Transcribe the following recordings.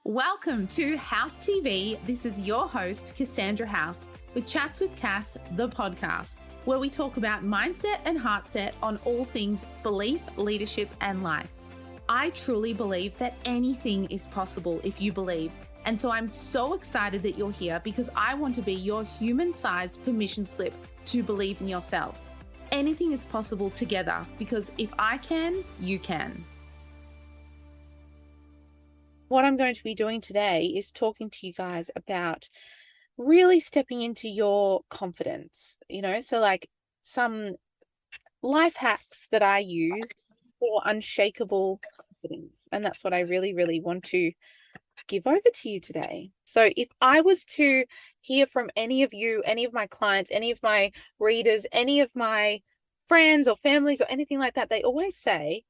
Welcome to House TV. This is your host, Cassandra House, with Chats with Cass, the podcast, where we talk about mindset and heartset on all things belief, leadership, and life. I truly believe that anything is possible if you believe. And so I'm so excited that you're here because I want to be your human-sized permission slip to believe in yourself. Anything is possible together because if I can, you can. What I'm going to be doing today is talking to you guys about really stepping into your confidence, so like some life hacks that I use for unshakable confidence. And that's what I really, really want to give over to you today. So if I was to hear from any of you, any of my clients, any of my readers, any of my friends or families or anything like that, they always say,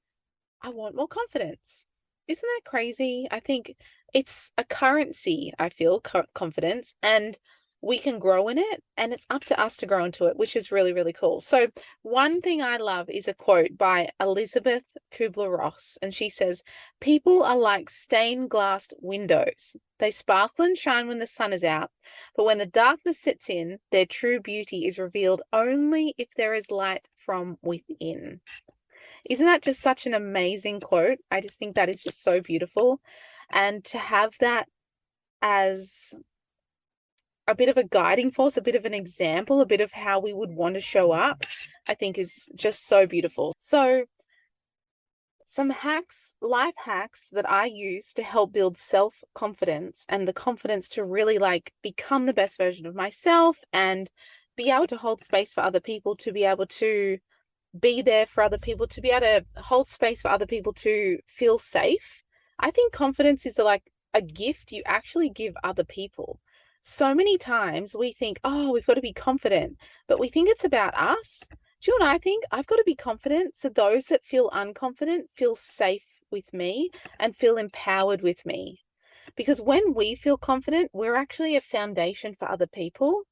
I want more confidence. Isn't that crazy? I think it's a currency, I feel, confidence, and we can grow in it, and it's up to us to grow into it, which is really, really cool. So one thing I love is a quote by Elizabeth Kubler-Ross, and she says, people are like stained glass windows. They sparkle and shine when the sun is out, but when the darkness sets in, their true beauty is revealed only if there is light from within. Isn't that just such an amazing quote? I just think that is just so beautiful. And to have that as a bit of a guiding force, a bit of an example, a bit of how we would want to show up, I think is just so beautiful. So some hacks, life hacks that I use to help build self-confidence and the confidence to really become the best version of myself and be able to hold space for other people, to be able to be there for other people, to be able to hold space for other people to feel safe. I think confidence is like a gift you actually give other people. So many times we think, oh, we've got to be confident, but we think it's about us. Do you know what I think? I've got to be confident so those that feel unconfident feel safe with me and feel empowered with me. Because when we feel confident, we're actually a foundation for other people.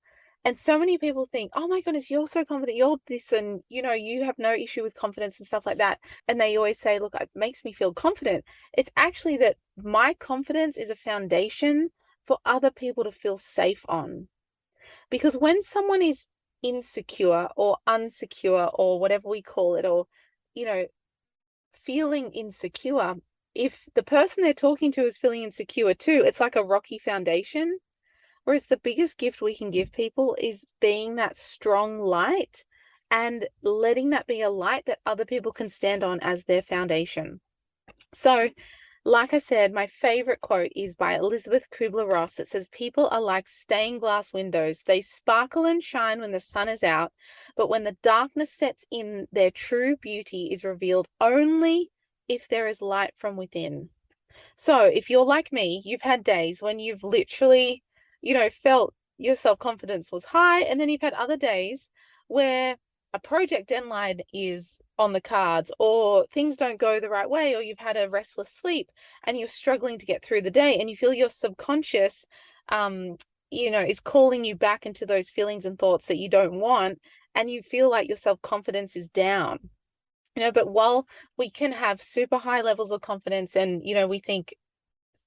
And so many people think, oh my goodness, you're so confident, you're this, and you have no issue with confidence and stuff like that. And they always say, look, it makes me feel confident. It's actually that my confidence is a foundation for other people to feel safe on. Because when someone is insecure or unsecure or whatever we call it, or, feeling insecure, if the person they're talking to is feeling insecure too, it's like a rocky foundation. Whereas the biggest gift we can give people is being that strong light and letting that be a light that other people can stand on as their foundation. So, like I said, my favorite quote is by Elizabeth Kubler-Ross. It says, people are like stained glass windows. They sparkle and shine when the sun is out, but when the darkness sets in, their true beauty is revealed only if there is light from within. So if you're like me, you've had days when you've literally felt your self-confidence was high, and then you've had other days where a project deadline is on the cards, or things don't go the right way, or you've had a restless sleep and you're struggling to get through the day, and you feel your subconscious is calling you back into those feelings and thoughts that you don't want, and you feel like your self-confidence is down. But while we can have super high levels of confidence and we think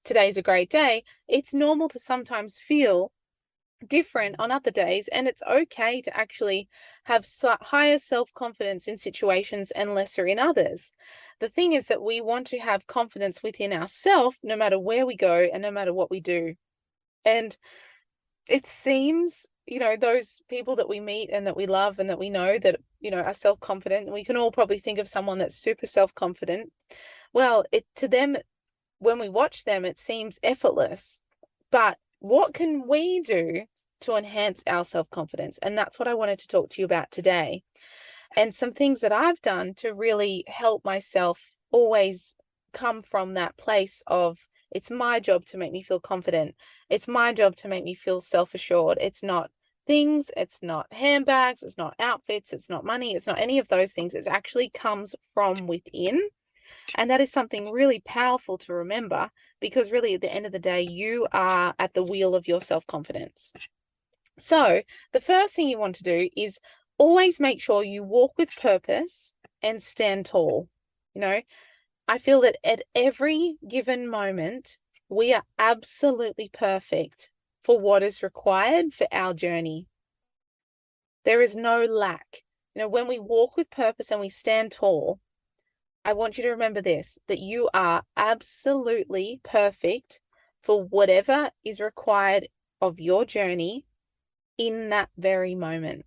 today's a great day, it's normal to sometimes feel different on other days, and it's okay to actually have higher self-confidence in situations and lesser in others. The thing is that we want to have confidence within ourselves no matter where we go and no matter what we do. And it seems, those people that we meet and that we love and that we know that, are self-confident, we can all probably think of someone that's super self-confident. Well, to them, when we watch them, it seems effortless. But what can we do to enhance our self-confidence? And that's what I wanted to talk to you about today. And some things that I've done to really help myself always come from that place of, it's my job to make me feel confident. It's my job to make me feel self-assured. It's not things, it's not handbags, it's not outfits, it's not money, it's not any of those things. It actually comes from within. And that is something really powerful to remember, because really at the end of the day, you are at the wheel of your self-confidence. So the first thing you want to do is always make sure you walk with purpose and stand tall. I feel that at every given moment, we are absolutely perfect for what is required for our journey. There is no lack. When we walk with purpose and we stand tall, I want you to remember this, that you are absolutely perfect for whatever is required of your journey in that very moment.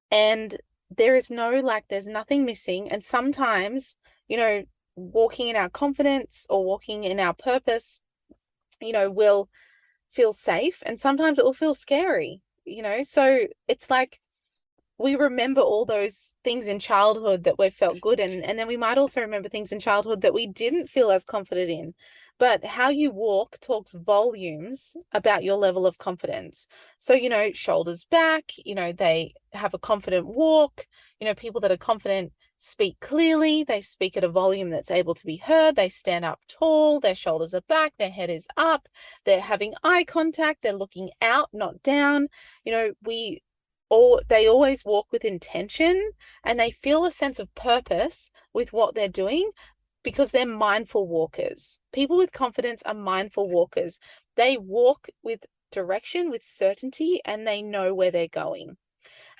And there is no lack, there's nothing missing. And sometimes, walking in our confidence or walking in our purpose, will feel safe. And sometimes it will feel scary, So it's like we remember all those things in childhood that we felt good in, and then we might also remember things in childhood that we didn't feel as confident in. But how you walk talks volumes about your level of confidence. So, shoulders back, they have a confident walk. People that are confident speak clearly, they speak at a volume that's able to be heard, they stand up tall, their shoulders are back, their head is up, they're having eye contact, they're looking out, not down. They always walk with intention, and they feel a sense of purpose with what they're doing because they're mindful walkers. People with confidence are mindful walkers. They walk with direction, with certainty, and they know where they're going.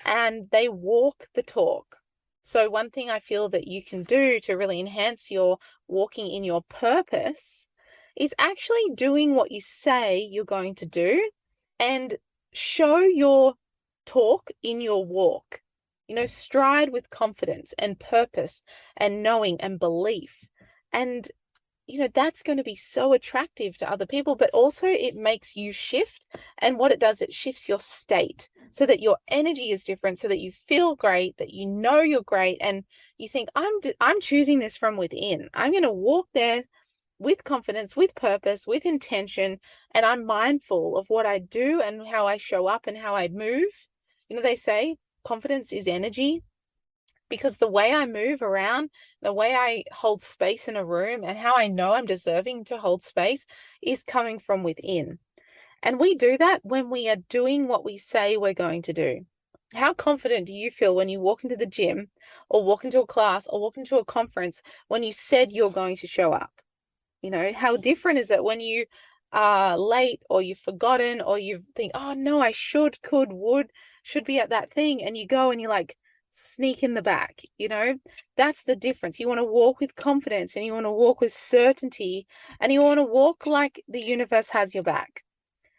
And they walk the talk. So one thing I feel that you can do to really enhance your walking in your purpose is actually doing what you say you're going to do and show your talk in your walk. Stride with confidence and purpose and knowing and belief. And, that's going to be so attractive to other people, but also it makes you shift. And what it does, it shifts your state so that your energy is different, so that you feel great, that you're great. And you think, I'm choosing this from within. I'm going to walk there with confidence, with purpose, with intention, and I'm mindful of what I do and how I show up and how I move. They say confidence is energy, because the way I move around, the way I hold space in a room, and how I know I'm deserving to hold space is coming from within. And we do that when we are doing what we say we're going to do. How confident do you feel when you walk into the gym or walk into a class or walk into a conference when you said you're going to show up? How different is it when you are late or you've forgotten or you think, oh no, I should, could, would, should be at that thing, and you go and you like sneak in the back. That's the difference. You want to walk with confidence, and you want to walk with certainty, and you want to walk like the universe has your back.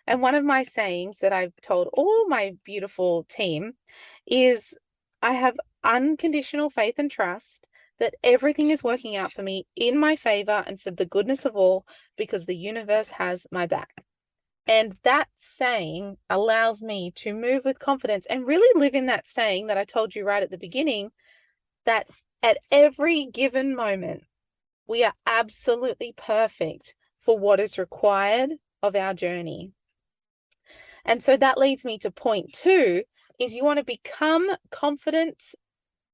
And one of my sayings that I've told all my beautiful team is, I have unconditional faith and trust that everything is working out for me in my favor and for the goodness of all, because the universe has my back. And that saying allows me to move with confidence and really live in that saying that I told you right at the beginning, that at every given moment, we are absolutely perfect for what is required of our journey. And so that leads me to point 2, is you want to become confident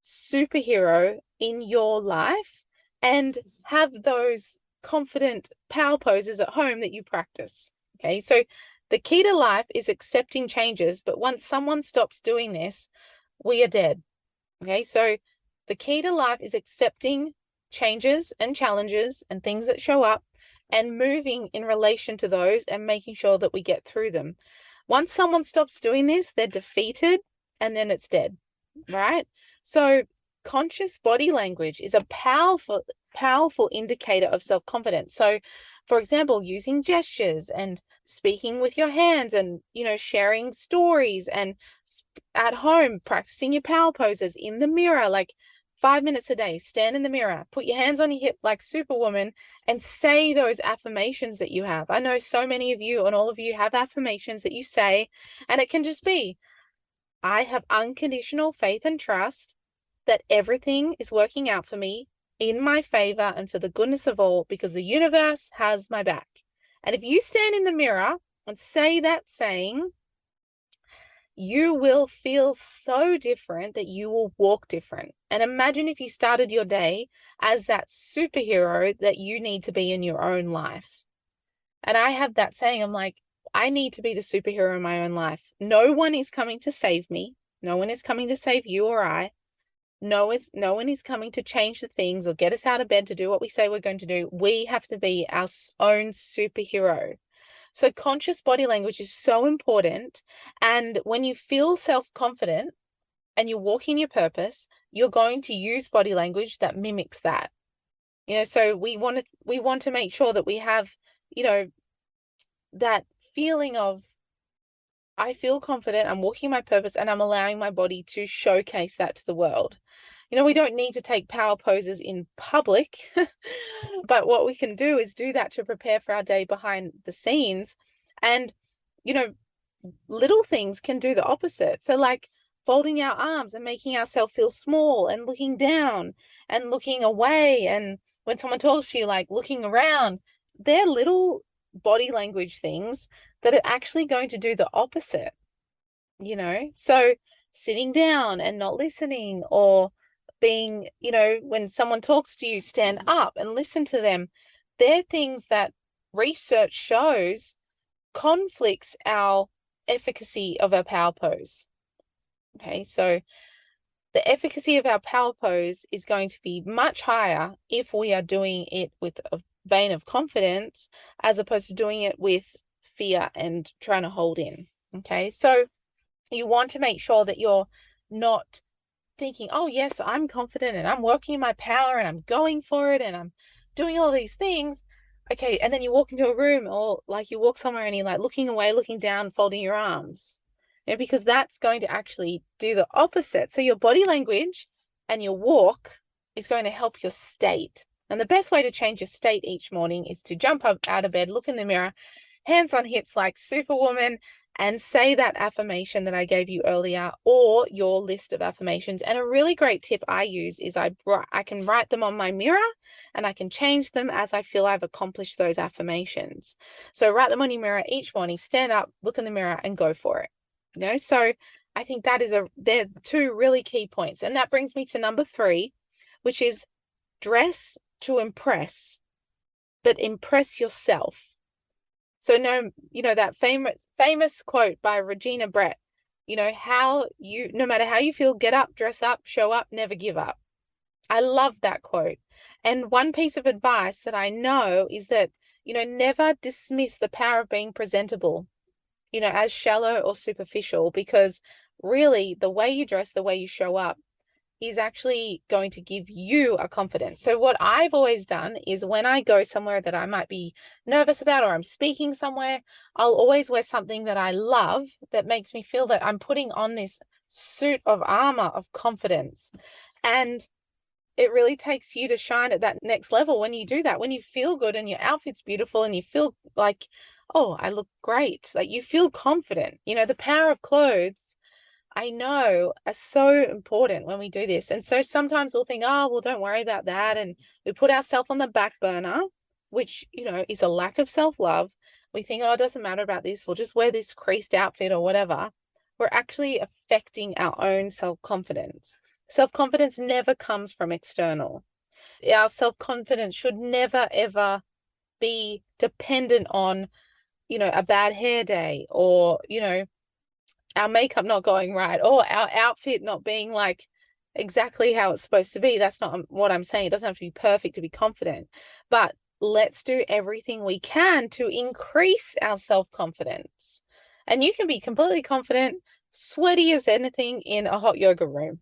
superhero in your life and have those confident power poses at home that you practice. Okay, so the key to life is accepting changes, but once someone stops doing this, we are dead. Okay, so the key to life is accepting changes and challenges and things that show up and moving in relation to those and making sure that we get through them. Once someone stops doing this, they're defeated, and then it's dead, right? So conscious body language is a powerful, powerful indicator of self-confidence. So, for example, using gestures and speaking with your hands and, sharing stories, and at home, practicing your power poses in the mirror, like 5 minutes a day, stand in the mirror, put your hands on your hip like Superwoman, and say those affirmations that you have. I know so many of you and all of you have affirmations that you say, and it can just be, I have unconditional faith and trust that everything is working out for me in my favor and for the goodness of all, because the universe has my back. And if you stand in the mirror and say that saying, you will feel so different that you will walk different. And imagine if you started your day as that superhero that you need to be in your own life. And I have that saying, I'm like, I need to be the superhero in my own life. No one is coming to save me. No one is coming to save you or I. No one is coming to change the things or get us out of bed to do what we say we're going to do. We have to be our own superhero. So conscious body language is so important. And when you feel self-confident and you're walking your purpose, you're going to use body language that mimics that. So we want to make sure that we have, that feeling of, I feel confident, I'm walking my purpose, and I'm allowing my body to showcase that to the world. We don't need to take power poses in public, but what we can do is do that to prepare for our day behind the scenes. And, little things can do the opposite. So like folding our arms and making ourselves feel small and looking down and looking away. And when someone talks to you, like looking around, they're little body language things that are actually going to do the opposite, So sitting down and not listening, or being, when someone talks to you, stand up and listen to them. They're things that research shows conflicts our efficacy of our power pose. Okay, so the efficacy of our power pose is going to be much higher if we are doing it with a vein of confidence, as opposed to doing it with fear and trying to hold in. Okay, so you want to make sure that you're not thinking, oh yes, I'm confident and I'm working in my power and I'm going for it and I'm doing all these things. Okay, and then you walk into a room, or like you walk somewhere and you're like looking away, looking down, folding your arms, because that's going to actually do the opposite. So your body language and your walk is going to help your state. And the best way to change your state each morning is to jump up out of bed, look in the mirror, hands on hips like Superwoman, and say that affirmation that I gave you earlier, or your list of affirmations. And a really great tip I use is I can write them on my mirror, and I can change them as I feel I've accomplished those affirmations. So write them on your mirror each morning, stand up, look in the mirror, and go for it. So I think they're two really key points. And that brings me to number 3, which is dress to impress, but impress yourself. So that famous quote by Regina Brett, no matter how you feel, get up, dress up, show up, never give up. I love that quote. And one piece of advice that I know is that, never dismiss the power of being presentable, as shallow or superficial, because really the way you dress, the way you show up is actually going to give you a confidence. So what I've always done is when I go somewhere that I might be nervous about, or I'm speaking somewhere, I'll always wear something that I love that makes me feel that I'm putting on this suit of armor of confidence. And it really takes you to shine at that next level when you do that, when you feel good and your outfit's beautiful and you feel like, oh, I look great. Like you feel confident. The power of clothes, I know, are so important when we do this. And so sometimes we'll think, oh, well, don't worry about that. And we put ourselves on the back burner, which, is a lack of self-love. We think, oh, it doesn't matter about this. We'll just wear this creased outfit or whatever. We're actually affecting our own self-confidence. Self-confidence never comes from external. Our self-confidence should never, ever be dependent on, a bad hair day, or, our makeup not going right, or our outfit not being like exactly how it's supposed to be. That's not what I'm saying. It doesn't have to be perfect to be confident, but let's do everything we can to increase our self-confidence. And you can be completely confident, sweaty as anything in a hot yoga room,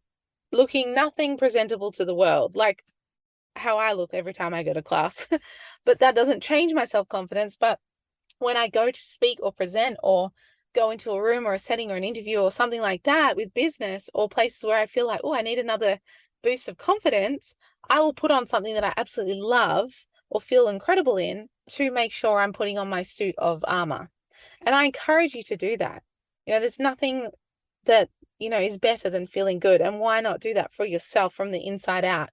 looking nothing presentable to the world, like how I look every time I go to class. But that doesn't change my self-confidence. But when I go to speak or present, or go into a room or a setting or an interview or something like that with business, or places where I feel like, oh, I need another boost of confidence, I will put on something that I absolutely love or feel incredible in, to make sure I'm putting on my suit of armor. And I encourage you to do that. There's nothing that, is better than feeling good. And why not do that for yourself from the inside out?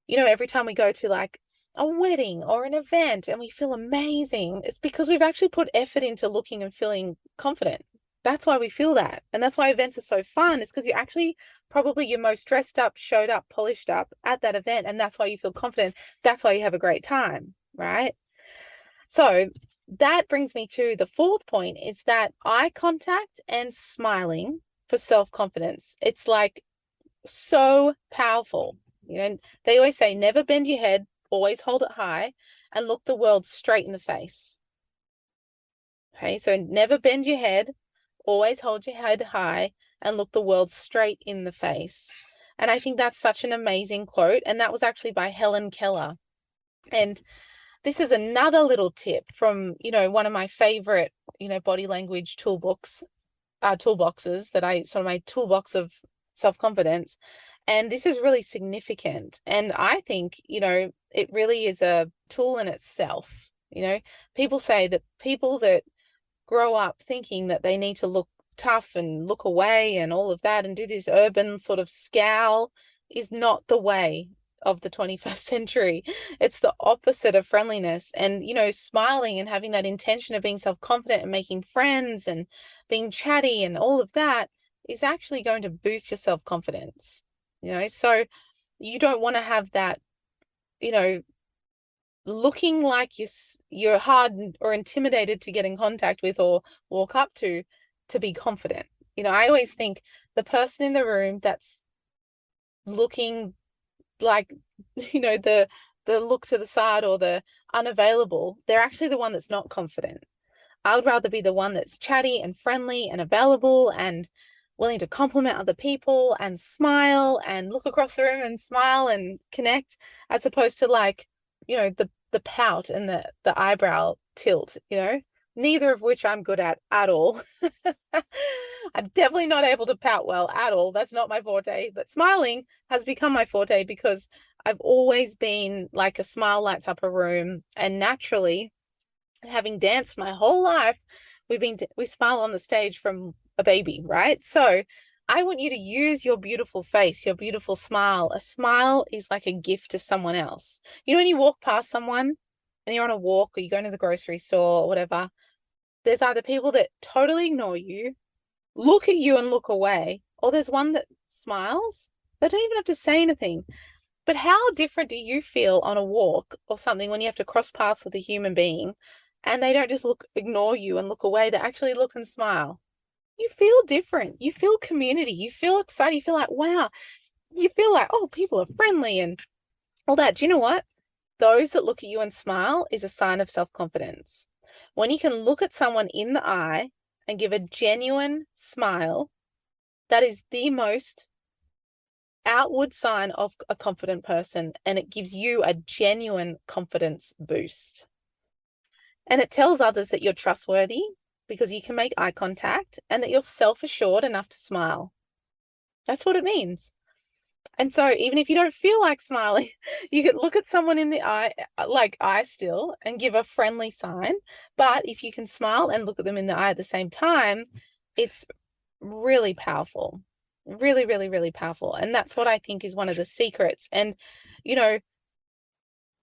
Every time we go to like a wedding or an event and we feel amazing, it's because we've actually put effort into looking and feeling confident. That's why we feel that. And that's why events are so fun. It's because you're actually probably your most dressed up, showed up, polished up at that event. And that's why you feel confident. That's why you have a great time, right? So that brings me to the 4th point, is that eye contact and smiling for self-confidence. It's like So powerful. You know, they always say, never bend your head, always hold it high, and look the world straight in the face. Okay, so never bend your head, always hold your head high, and look the world straight in the face. And I think that's such an amazing quote. And that was actually by Helen Keller. And this is another little tip from, one of my favorite, body language toolboxes that I sort of my toolbox of self-confidence. And this is really significant. And I think, it really is a tool in itself. People say that people that grow up thinking that they need to look tough and look away and all of that and do this urban sort of scowl is not the way of the 21st century. It's the opposite of friendliness. And, smiling and having that intention of being self-confident and making friends and being chatty and all of that is actually going to boost your self-confidence. So you don't want to have that, looking like you're hard or intimidated to get in contact with or walk up to be confident. I always think the person in the room that's looking like, the look to the side or the unavailable, they're actually the one that's not confident. I would rather be the one that's chatty and friendly and available and willing to compliment other people and smile and look across the room and smile and connect, as opposed to like, the pout and the eyebrow tilt, neither of which I'm good at all. I'm definitely not able to pout well at all. That's not my forte, but smiling has become my forte because I've always been like a smile lights up a room, and naturally, having danced my whole life, we smile on the stage from a baby, right? So I want you to use your beautiful face, your beautiful smile. A smile is like a gift to someone else. When you walk past someone and you're on a walk or you go to the grocery store or whatever, there's either people that totally ignore you, look at you and look away, or there's one that smiles. They don't even have to say anything. But how different do you feel on a walk or something when you have to cross paths with a human being and they don't just ignore you and look away, they actually look and smile? You feel different. You feel community. You feel excited. You feel like, wow. You feel like, oh, people are friendly and all that. Do you know what? Those that look at you and smile is a sign of self-confidence. When you can look at someone in the eye and give a genuine smile, that is the most outward sign of a confident person, and it gives you a genuine confidence boost. And it tells others that you're trustworthy because you can make eye contact and that you're self-assured enough to smile. That's what it means. And so even if you don't feel like smiling, you can look at someone in the eye, like eye still, and give a friendly sign. But if you can smile and look at them in the eye at the same time, it's really powerful. Really, really, really powerful. And that's what I think is one of the secrets. And,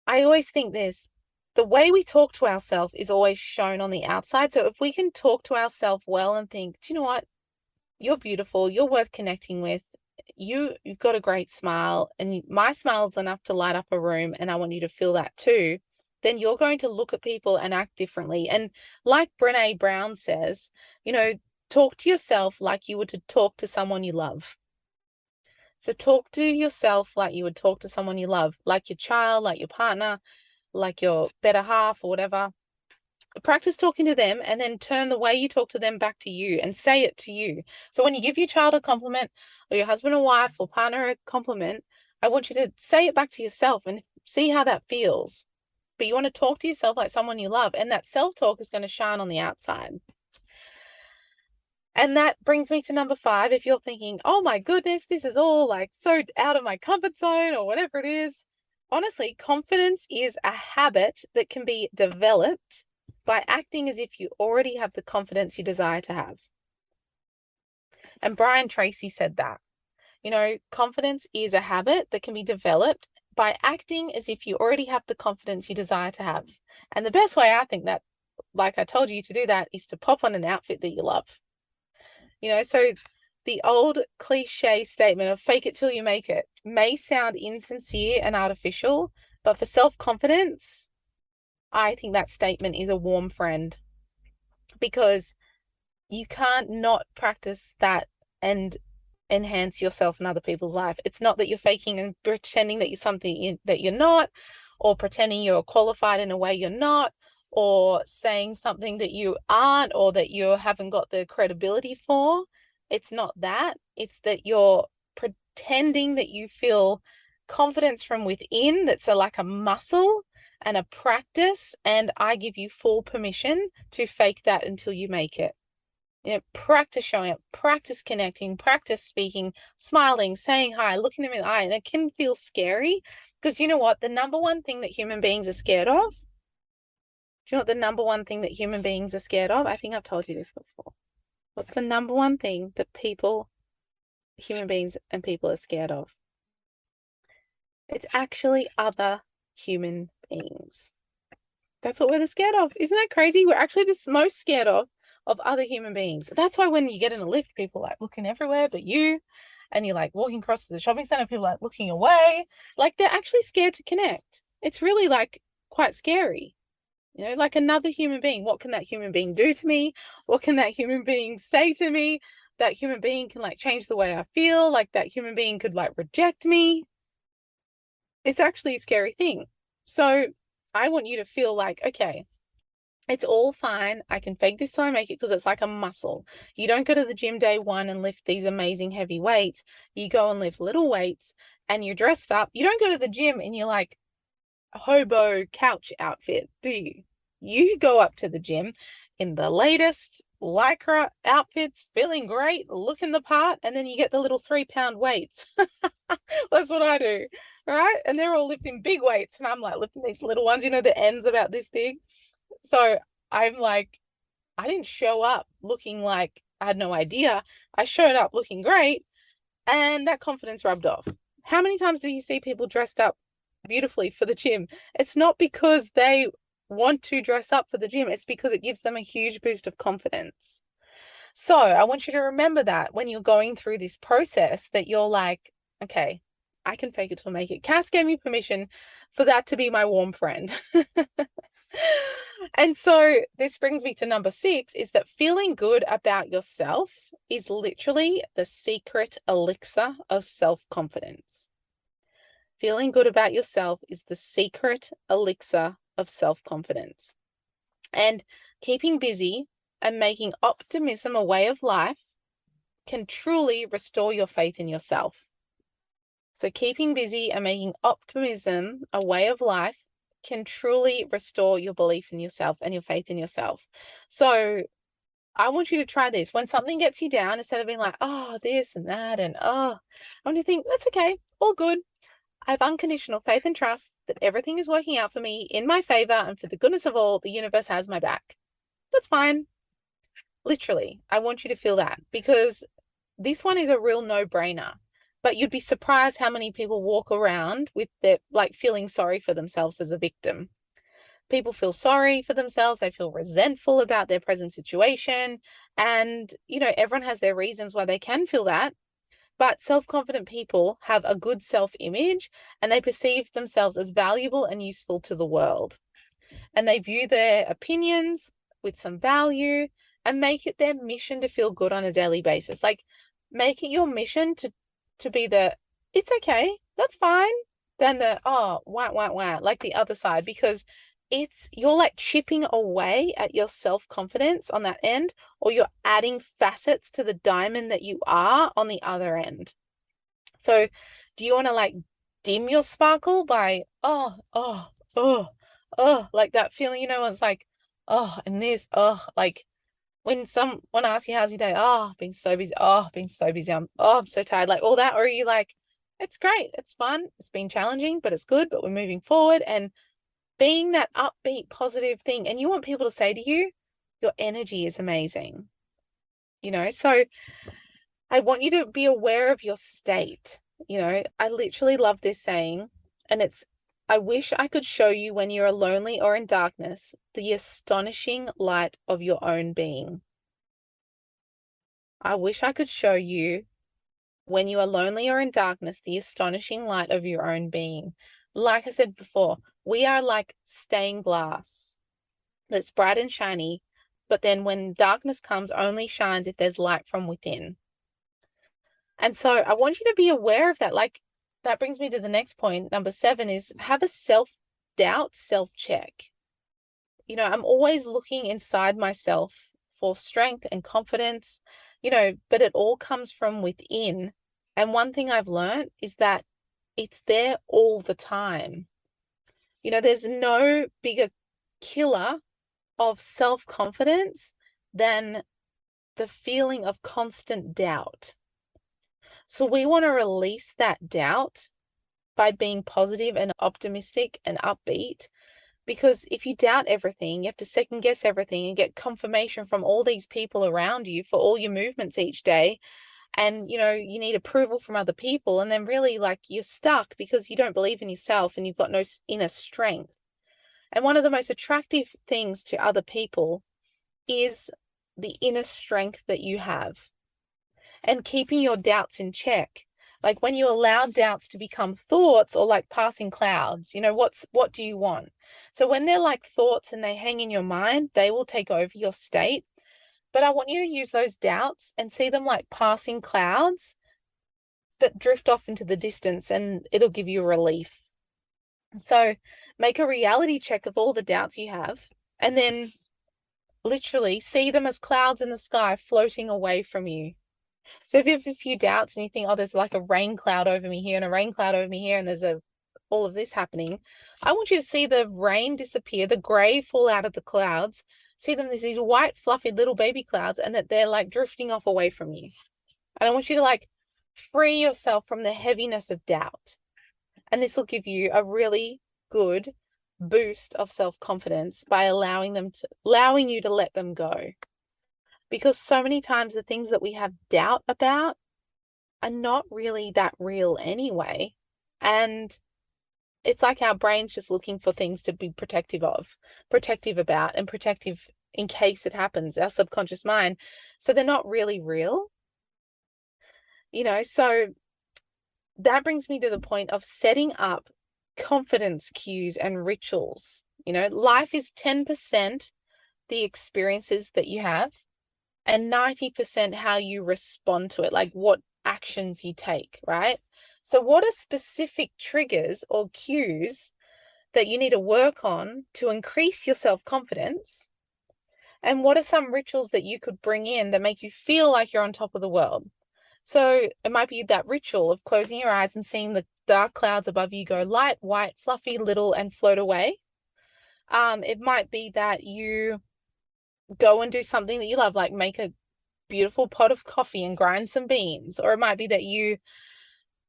I always think this, the way we talk to ourselves is always shown on the outside. So if we can talk to ourselves well and think, do you know what? You're beautiful. You're worth connecting with. You've got a great smile, and my smile is enough to light up a room, and I want you to feel that too. Then you're going to look at people and act differently. And like Brene Brown says, talk to yourself like you would to talk to someone you love. So talk to yourself like you would talk to someone you love, like your child, like your partner, like your better half or whatever. Practice talking to them and then turn the way you talk to them back to you and say it to you. So when you give your child a compliment or your husband or wife or partner a compliment, I want you to say it back to yourself and see how that feels. But you want to talk to yourself like someone you love, and that self-talk is going to shine on the outside. And that brings me to number 5. If you're thinking, oh my goodness, this is all like so out of my comfort zone or whatever it is. Honestly, confidence is a habit that can be developed by acting as if you already have the confidence you desire to have. And Brian Tracy said that, confidence is a habit that can be developed by acting as if you already have the confidence you desire to have. And the best way I think that, like I told you to do that, is to pop on an outfit that you love. So the old cliche statement of fake it till you make it may sound insincere and artificial, but for self-confidence, I think that statement is a warm friend, because you can't not practice that and enhance yourself in other people's life. It's not that you're faking and pretending that you're something that you're not, or pretending you're qualified in a way you're not, or saying something that you aren't, or that you haven't got the credibility for. It's not that. It's that you're pretending that you feel confidence from within, that's like a muscle and a practice, and I give you full permission to fake that until you make it. Practice showing up, practice connecting, practice speaking, smiling, saying hi, looking them in the eye. And it can feel scary because you know what? The number one thing that human beings are scared of? Do you know what the number one thing that human beings are scared of? I think I've told you this before. What's the number one thing that human beings and people are scared of? It's actually other human beings. That's what we're scared of. Isn't that crazy? We're actually the most scared of other human beings. That's why when you get in a lift, people are like looking everywhere but you, and you're like walking across to the shopping center, people are like looking away. Like they're actually scared to connect. It's really like quite scary. Like another human being. What can that human being do to me? What can that human being say to me? That human being can like change the way I feel. Like that human being could like reject me. It's actually a scary thing. So I want you to feel like, okay, it's all fine. I can fake this till I make it, because it's like a muscle. You don't go to the gym day one and lift these amazing heavy weights. You go and lift little weights and you're dressed up. You don't go to the gym and you're like a hobo couch outfit, do you? You go up to the gym in the latest lycra outfits, feeling great, looking the part, and then you get the little 3-pound weights. That's what I do, right? And they're all lifting big weights, and I'm like lifting these little ones, the ends about this big. So I'm like, I didn't show up looking like I had no idea. I showed up looking great, and that confidence rubbed off. How many times do you see people dressed up beautifully for the gym? It's not because they want to dress up for the gym. It's because it gives them a huge boost of confidence. So I want you to remember that when you're going through this process, that you're like, okay, I can fake it till make it. Cass gave me permission for that to be my warm friend. And so this brings me to number 6, is that feeling good about yourself is literally the secret elixir of self-confidence. Feeling good about yourself is the secret elixir of self-confidence. And keeping busy and making optimism a way of life can truly restore your faith in yourself. So keeping busy and making optimism a way of life can truly restore your belief in yourself and your faith in yourself. So I want you to try this. When something gets you down, instead of being like, oh, this and that, and I want you to think, that's okay, all good. I have unconditional faith and trust that everything is working out for me in my favor, and for the goodness of all, the universe has my back. That's fine. Literally, I want you to feel that, because this one is a real no-brainer. But you'd be surprised how many people walk around with their like feeling sorry for themselves as a victim. People feel sorry for themselves. They feel resentful about their present situation. And, everyone has their reasons why they can feel that. But self-confident people have a good self-image, and they perceive themselves as valuable and useful to the world. And they view their opinions with some value and make it their mission to feel good on a daily basis. Like, make it your mission to be it's okay, that's fine, than like the other side, because you're like chipping away at your self-confidence on that end, or you're adding facets to the diamond that you are on the other end. So do you want to like dim your sparkle by like that feeling, it's like, and this, like when someone asks you how's your day, been so busy, I'm so tired, like all that, or are you like, it's great, it's fun, it's been challenging, but it's good, but we're moving forward, and being that upbeat, positive thing. And you want people to say to you, your energy is amazing, so I want you to be aware of your state. I literally love this saying, and it's, I wish I could show you when you are lonely or in darkness, the astonishing light of your own being. I wish I could show you when you are lonely or in darkness, the astonishing light of your own being. Like I said before, we are like stained glass that's bright and shiny, but then when darkness comes, only shines if there's light from within. And so I want you to be aware of that. Like, that brings me to the next point. Number 7 is have a self-doubt, self-check. I'm always looking inside myself for strength and confidence, but it all comes from within. And one thing I've learned is that it's there all the time. There's no bigger killer of self-confidence than the feeling of constant doubt. So we want to release that doubt by being positive and optimistic and upbeat. Because if you doubt everything, you have to second guess everything and get confirmation from all these people around you for all your movements each day. And, you need approval from other people. And then really, like, you're stuck because you don't believe in yourself and you've got no inner strength. And one of the most attractive things to other people is the inner strength that you have and keeping your doubts in check. Like when you allow doubts to become thoughts or like passing clouds, what do you want? So when they're like thoughts and they hang in your mind, they will take over your state. But I want you to use those doubts and see them like passing clouds that drift off into the distance, and it'll give you relief. So make a reality check of all the doubts you have, and then literally see them as clouds in the sky floating away from you. So if you have a few doubts and you think, oh, there's like a rain cloud over me here and a rain cloud over me here, and there's all of this happening, I want you to see the rain disappear, the gray fall out of the clouds, see them as these white, fluffy little baby clouds, and that they're like drifting off away from you. And I want you to like free yourself from the heaviness of doubt. And this will give you a really good boost of self-confidence by allowing you to let them go. Because so many times the things that we have doubt about are not really that real anyway. And it's like our brain's just looking for things to be protective about, and protective in case it happens, our subconscious mind. So they're not really real. So that brings me to the point of setting up confidence cues and rituals. Life is 10% the experiences that you have, and 90% how you respond to it, like what actions you take, right? So what are specific triggers or cues that you need to work on to increase your self-confidence? And what are some rituals that you could bring in that make you feel like you're on top of the world? So it might be that ritual of closing your eyes and seeing the dark clouds above you go light, white, fluffy, little, and float away. It might be that you go and do something that you love, like make a beautiful pot of coffee and grind some beans. Or it might be that you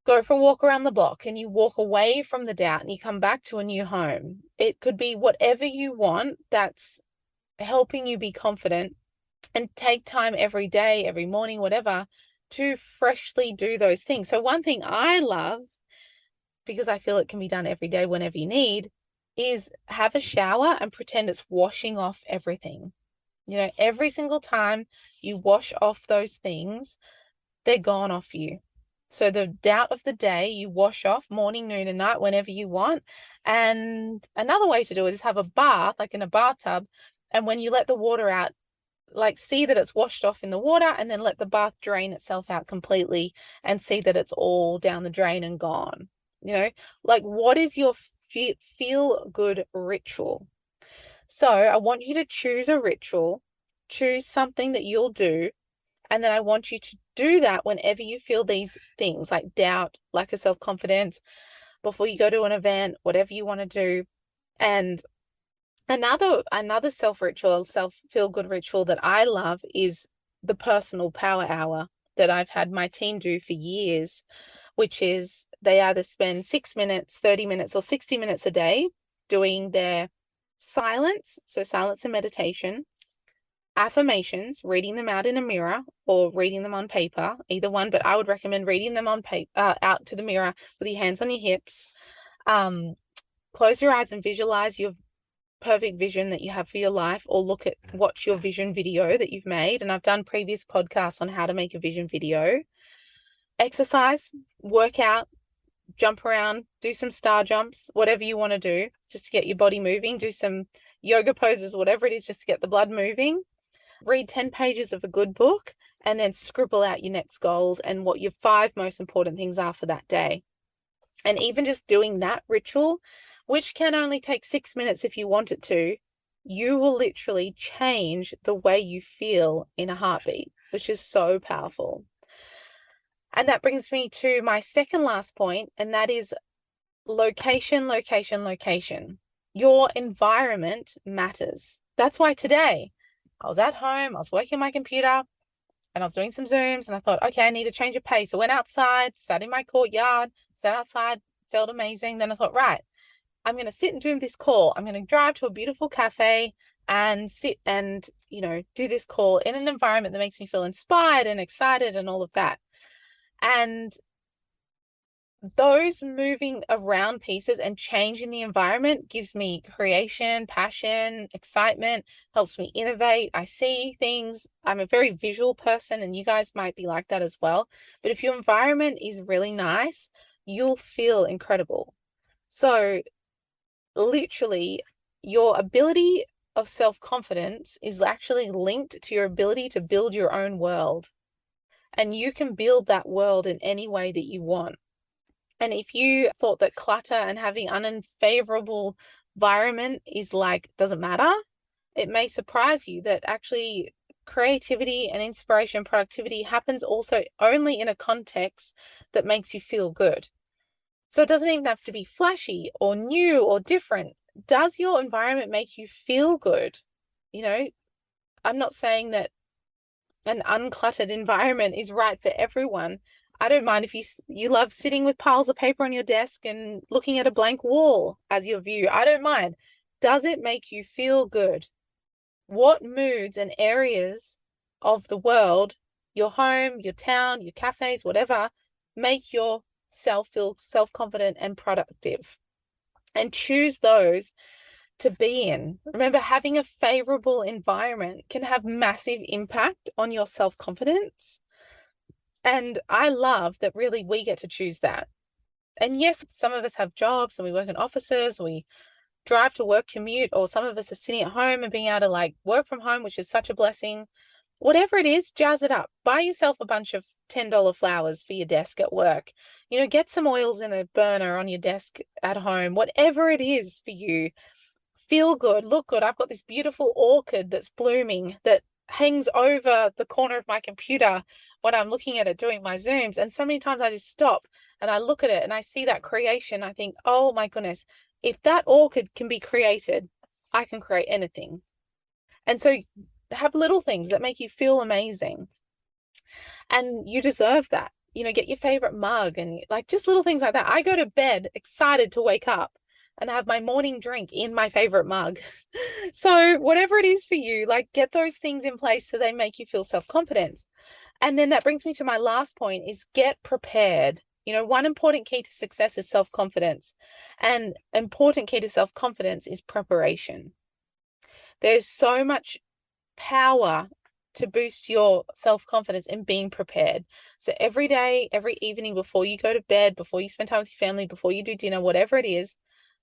go for a walk around the block and you walk away from the doubt and you come back to a new home. It could be whatever you want that's helping you be confident, and take time every day, every morning, whatever, to freshly do those things. So one thing I love, because I feel it can be done every day whenever you need, is have a shower and pretend it's washing off everything. Every single time you wash off those things, they're gone off you. So the doubt of the day, you wash off morning, noon, and night whenever you want. And another way to do it is have a bath, like in a bathtub. And when you let the water out, like see that it's washed off in the water, and then let the bath drain itself out completely and see that it's all down the drain and gone. Like what is your feel good ritual? So I want you to choose a ritual, choose something that you'll do, and then I want you to do that whenever you feel these things like doubt, lack of self-confidence, before you go to an event, whatever you want to do. And another self-feel-good ritual that I love is the personal power hour that I've had my team do for years, which is they either spend 6 minutes, 30 minutes, or 60 minutes a day doing their silence, so silence and meditation, affirmations, reading them out in a mirror or reading them on paper, either one, but I would recommend reading them on paper, out to the mirror with your hands on your hips. Close your eyes and visualize your perfect vision that you have for your life, or watch your vision video that you've made. And I've done previous podcasts on how to make a vision video. Exercise, work out, jump around, do some star jumps, whatever you want to do, just to get your body moving, do some yoga poses, whatever it is, just to get the blood moving. Read 10 pages of a good book, and then scribble out your next goals and what your 5 most important things are for that day. And even just doing that ritual, which can only take 6 minutes if you want it to, you will literally change the way you feel in a heartbeat, which is so powerful. And that brings me to my second last point, and that is location, location, location. Your environment matters. That's why today I was at home, I was working on my computer, and I was doing some Zooms, and I thought, okay, I need to change of pace. I went outside, sat in my courtyard, sat outside, felt amazing. Then I thought, right, I'm going to sit and do this call. I'm going to drive to a beautiful cafe and sit and, do this call in an environment that makes me feel inspired and excited and all of that. And those moving around pieces and changing the environment gives me creation, passion, excitement, helps me innovate. I see things. I'm a very visual person, and you guys might be like that as well. But if your environment is really nice, you'll feel incredible. So literally, your ability of self-confidence is actually linked to your ability to build your own world. And you can build that world in any way that you want. And if you thought that clutter and having an unfavorable environment is doesn't matter, it may surprise you that actually creativity and inspiration, productivity happens also only in a context that makes you feel good. So it doesn't even have to be flashy or new or different. Does your environment make you feel good? I'm not saying that an uncluttered environment is right for everyone. I don't mind if you love sitting with piles of paper on your desk and looking at a blank wall as your view. I don't mind. Does it make you feel good? What moods and areas of the world, your home, your town, your cafes, whatever, make yourself feel self-confident and productive? And choose those to be in. Remember, having a favorable environment can have massive impact on your self-confidence. And I love that really we get to choose that. And yes, some of us have jobs and we work in offices, we drive to work, commute, or some of us are sitting at home and being able to work from home, which is such a blessing. Whatever it is, jazz it up. Buy yourself a bunch of $10 flowers for your desk at work. Get some oils in a burner on your desk at home. Whatever it is for you, feel good, look good. I've got this beautiful orchid that's blooming that hangs over the corner of my computer when I'm looking at it doing my Zooms. And so many times I just stop and I look at it and I see that creation. I think, oh my goodness, if that orchid can be created, I can create anything. And so have little things that make you feel amazing. And you deserve that. Get your favorite mug and just little things like that. I go to bed excited to wake up and have my morning drink in my favorite mug. So whatever it is for you, get those things in place so they make you feel self-confident. And then that brings me to my last point is get prepared. One important key to success is self-confidence. And important key to self-confidence is preparation. There's so much power to boost your self-confidence in being prepared. So every day, every evening, before you go to bed, before you spend time with your family, before you do dinner, whatever it is,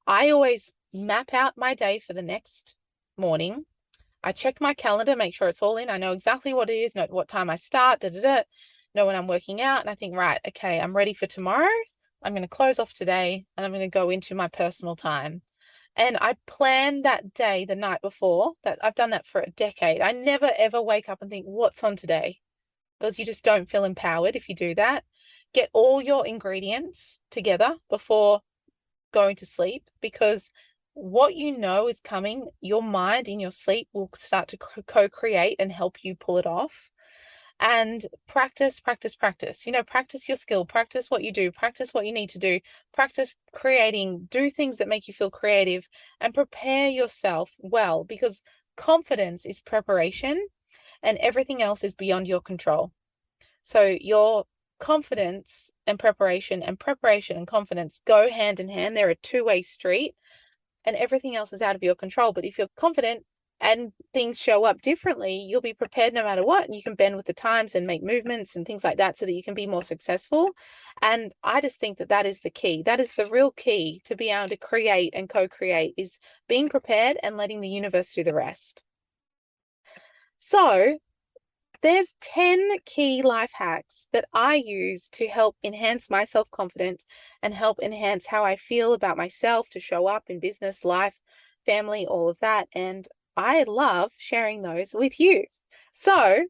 I always map out my day for the next morning. I check my calendar, make sure it's all in. I know exactly what it is, know what time I start, know when I'm working out. And I think, right, okay, I'm ready for tomorrow. I'm going to close off today and I'm going to go into my personal time. And I plan that day the night before. That I've done that for a decade. I never, ever wake up and think, what's on today? Because you just don't feel empowered if you do that. Get all your ingredients together before going to sleep, because what is coming, your mind in your sleep will start to co-create and help you pull it off. And practice, practice, practice. Practice your skill, practice what you do, practice what you need to do, practice creating, do things that make you feel creative, and prepare yourself well, because confidence is preparation and everything else is beyond your control. So your confidence and preparation and confidence go hand in hand. They're a two-way street and everything else is out of your control. But if you're confident and things show up differently, you'll be prepared no matter what. And you can bend with the times and make movements and things like that so that you can be more successful. And I just think that is the key. That is the real key to be able to create and co-create, is being prepared and letting the universe do the rest. So There's 10 key life hacks that I use to help enhance my self-confidence and help enhance how I feel about myself to show up in business, life, family, all of that. And I love sharing those with you. So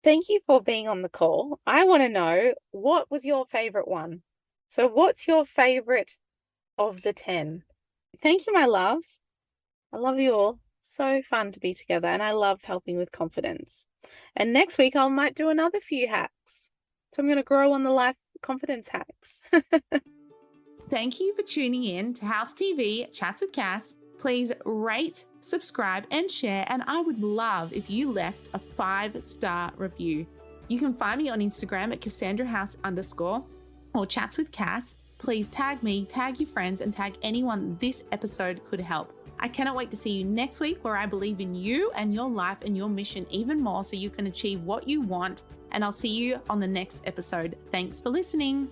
thank you for being on the call. I want to know, what was your favorite one? So what's your favorite of the 10? Thank you, my loves. I love you all. So fun to be together, and I love helping with confidence. And next week I might do another few hacks. So I'm going to grow on the life confidence hacks. Thank you for tuning in to House TV Chats with Cass. Please rate, subscribe, and share. And I would love if you left a 5-star review. You can find me on Instagram at CassandraHouse_ or Chats with Cass. Please tag me, tag your friends, and tag anyone this episode could help. I cannot wait to see you next week, where I believe in you and your life and your mission even more so you can achieve what you want. And I'll see you on the next episode. Thanks for listening.